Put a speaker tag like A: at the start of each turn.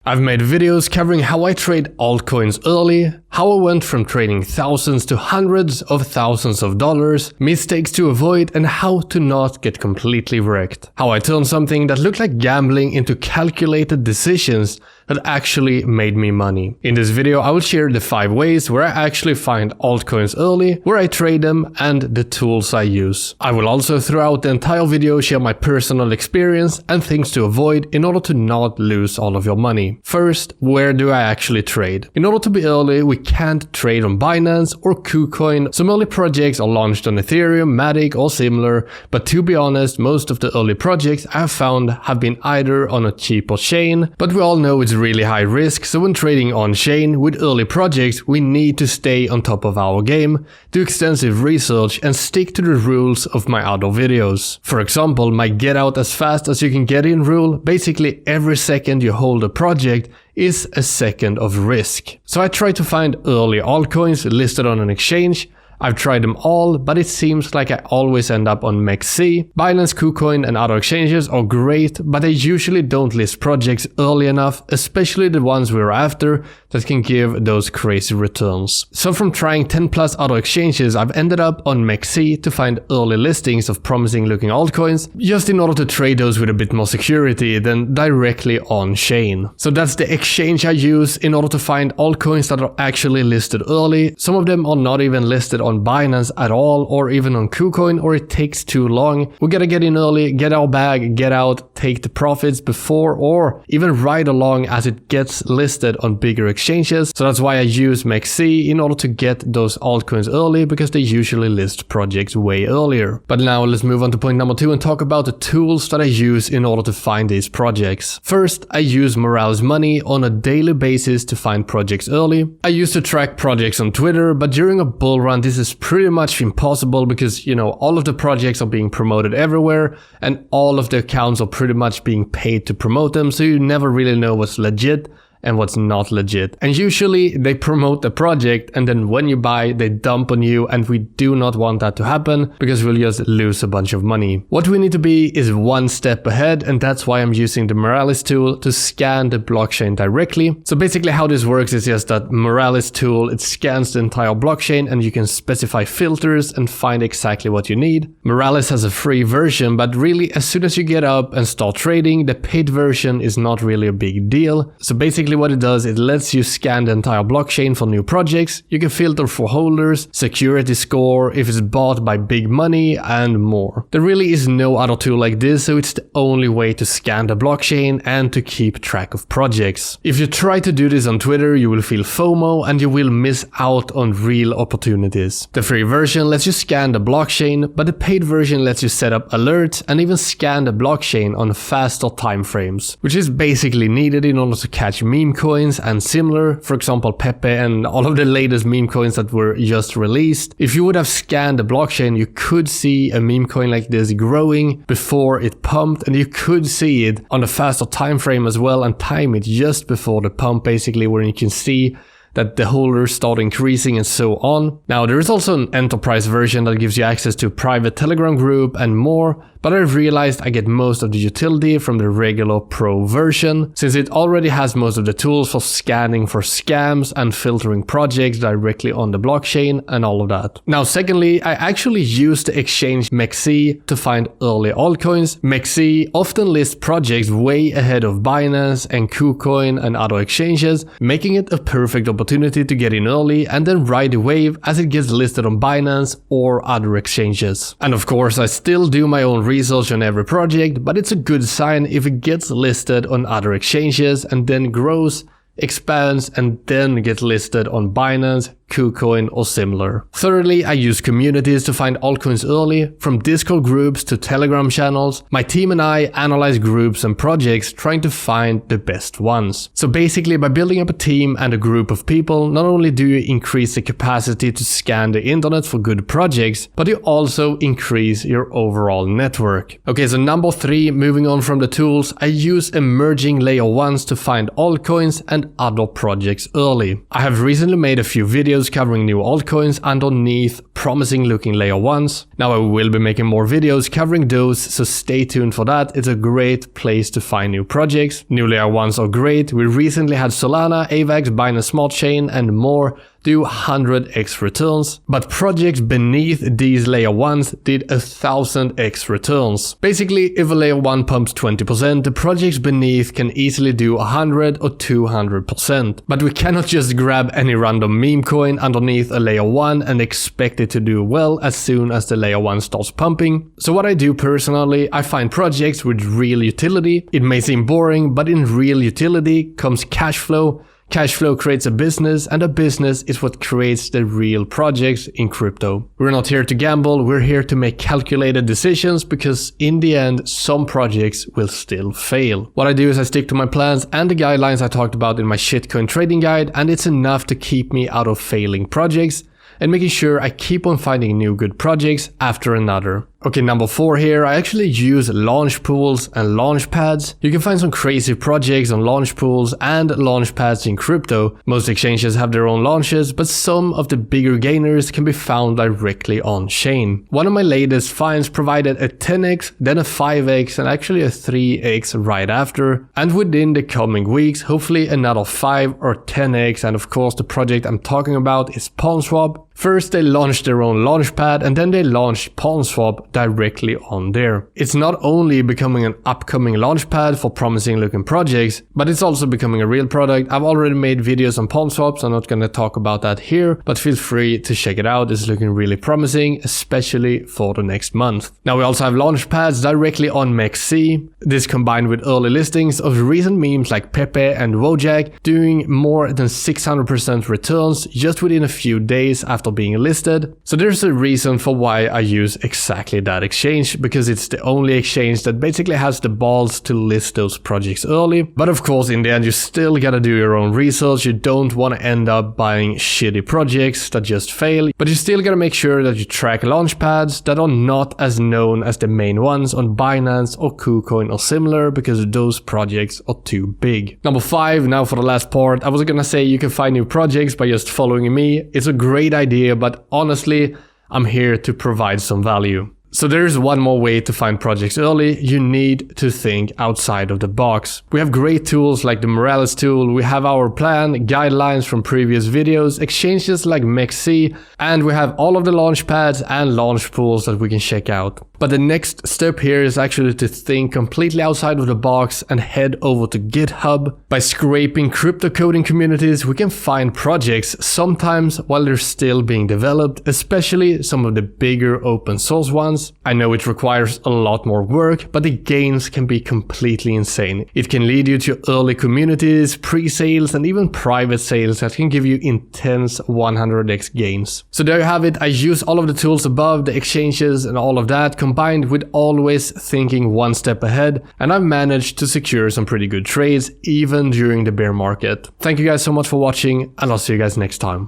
A: I've made videos covering how I trade altcoins early, how I went from trading thousands to hundreds of thousands of dollars, mistakes to avoid, and how to not get completely wrecked. How I turned something that looked like gambling into calculated decisions that actually made me money. In this video, I will share the 5 ways where I actually find altcoins early, where I trade them, and the tools I use. I will also throughout the entire video share my personal experience and things to avoid in order to not lose all of your money. First, where do I actually trade? In order to be early, we can't trade on Binance or KuCoin. Some early projects are launched on Ethereum, Matic or similar, but to be honest, most of the early projects I've found have been either on a cheaper chain, but we all know it's really high risk, so when trading on chain with early projects, we need to stay on top of our game, do extensive research and stick to the rules of my other videos. For example, my get out as fast as you can get in rule, basically every second you hold a project is a second of risk. So I try to find early altcoins listed on an exchange. I've tried them all, but it seems like I always end up on MEXC. Binance, KuCoin and other exchanges are great, but they usually don't list projects early enough, especially the ones we're after that can give those crazy returns. So from trying 10 plus other exchanges, I've ended up on MEXC to find early listings of promising looking altcoins, just in order to trade those with a bit more security than directly on chain. So that's the exchange I use in order to find altcoins that are actually listed early. Some of them are not even listed on Binance at all, or even on KuCoin, or it takes too long. We gotta get in early, get our bag, get out, take the profits before or even ride along as it gets listed on bigger exchanges. So that's why I use MEXC in order to get those altcoins early, because they usually list projects way earlier. But now let's move on to point number 2 and talk about the tools that I use in order to find these projects. First, I use Morales Money on a daily basis to find projects early. I used to track projects on Twitter, but during a bull run this is pretty much impossible because, you know, all of the projects are being promoted everywhere and all of the accounts are pretty much being paid to promote them, so you never really know what's legit and what's not legit. And usually they promote the project and then when you buy they dump on you, and we do not want that to happen because we'll just lose a bunch of money. What we need to be is one step ahead, and that's why I'm using the Morales tool to scan the blockchain directly. So basically how this works is just that Morales tool, it scans the entire blockchain and you can specify filters and find exactly what you need. Morales has a free version, but really as soon as you get up and start trading, the paid version is not really a big deal. So basically what it does, it lets you scan the entire blockchain for new projects. You can filter for holders, security score, if it's bought by big money, and more. There really is no other tool like this, so it's the only way to scan the blockchain and to keep track of projects. If you try to do this on Twitter, you will feel FOMO and you will miss out on real opportunities. The free version lets you scan the blockchain, but the paid version lets you set up alerts and even scan the blockchain on faster timeframes, which is basically needed in order to catch meme coins and similar, for example Pepe and all of the latest meme coins that were just released. If you would have scanned the blockchain, you could see a meme coin like this growing before it pumped, and you could see it on a faster time frame as well and time it just before the pump, basically, where you can see that the holders start increasing and so on. Now there is also an enterprise version that gives you access to a private Telegram group and more, but I've realized I get most of the utility from the regular pro version, since it already has most of the tools for scanning for scams and filtering projects directly on the blockchain and all of that. Now secondly, I actually use the exchange MEXC to find early altcoins. MEXC often lists projects way ahead of Binance and KuCoin and other exchanges, making it a perfect opportunity to get in early and then ride the wave as it gets listed on Binance or other exchanges. And of course I still do my own research on every project, but it's a good sign if it gets listed on other exchanges and then grows, expands and then gets listed on Binance, KuCoin or similar. Thirdly, I use communities to find altcoins early, from Discord groups to Telegram channels. My team and I analyze groups and projects trying to find the best ones. So basically by building up a team and a group of people, not only do you increase the capacity to scan the internet for good projects, but you also increase your overall network. Okay, so number 3, moving on from the tools, I use emerging layer 1s to find altcoins and other projects early. I have recently made a few videos videos covering new altcoins underneath promising looking layer 1s. Now I will be making more videos covering those, so stay tuned for that. It's a great place to find new projects. New layer 1s are great. We recently had Solana, AVAX, Binance Smart Chain and more do 100x returns, but projects beneath these layer 1s did 1000x returns. Basically, if a layer 1 pumps 20%, the projects beneath can easily do 100 or 200%. But we cannot just grab any random meme coin underneath a layer 1 and expect it to do well as soon as the layer 1 starts pumping. So what I do personally, I find projects with real utility. It may seem boring, but in real utility comes cash flow. Cash flow creates a business, and a business is what creates the real projects in crypto. We're not here to gamble, we're here to make calculated decisions, because in the end, some projects will still fail. What I do is I stick to my plans and the guidelines I talked about in my shitcoin trading guide, and it's enough to keep me out of failing projects and making sure I keep on finding new good projects after another. Okay, number 4 here, I actually use launch pools and launch pads. You can find some crazy projects on launch pools and launch pads in crypto. Most exchanges have their own launches, but some of the bigger gainers can be found directly on chain. One of my latest finds provided a 10x, then a 5x and actually a 3x right after. And within the coming weeks, hopefully another 5 or 10x, and of course the project I'm talking about is PawnSwap. First they launched their own launchpad and then they launched PawnSwap directly on there. It's not only becoming an upcoming launchpad for promising looking projects, but it's also becoming a real product. I've already made videos on PawnSwap, so I'm not going to talk about that here, but feel free to check it out. It's looking really promising, especially for the next month. Now we also have launchpads directly on MEXC. This combined with early listings of recent memes like Pepe and Wojak doing more than 600% returns just within a few days after being listed. So there's a reason for why I use exactly that exchange, because it's the only exchange that basically has the balls to list those projects early. But of course in the end you still gotta do your own research. You don't want to end up buying shitty projects that just fail, but you still gotta make sure that you track launchpads that are not as known as the main ones on Binance or KuCoin or similar, because those projects are too big. Number 5, now for the last part. I was gonna say you can find new projects by just following me. It's a great idea, but honestly, I'm here to provide some value. So there's one more way to find projects early. You need to think outside of the box. We have great tools like the Morales tool, we have our plan, guidelines from previous videos, exchanges like MEXC, and we have all of the launch pads and launch pools that we can check out. But the next step here is actually to think completely outside of the box and head over to GitHub. By scraping crypto coding communities, we can find projects sometimes while they're still being developed, especially some of the bigger open source ones. I know it requires a lot more work, but the gains can be completely insane. It can lead you to early communities, pre-sales, and even private sales that can give you intense 100x gains. So there you have it. I use all of the tools above, the exchanges and all of that, combined with always thinking one step ahead, and I've managed to secure some pretty good trades even during the bear market. Thank you guys so much for watching, and I'll see you guys next time.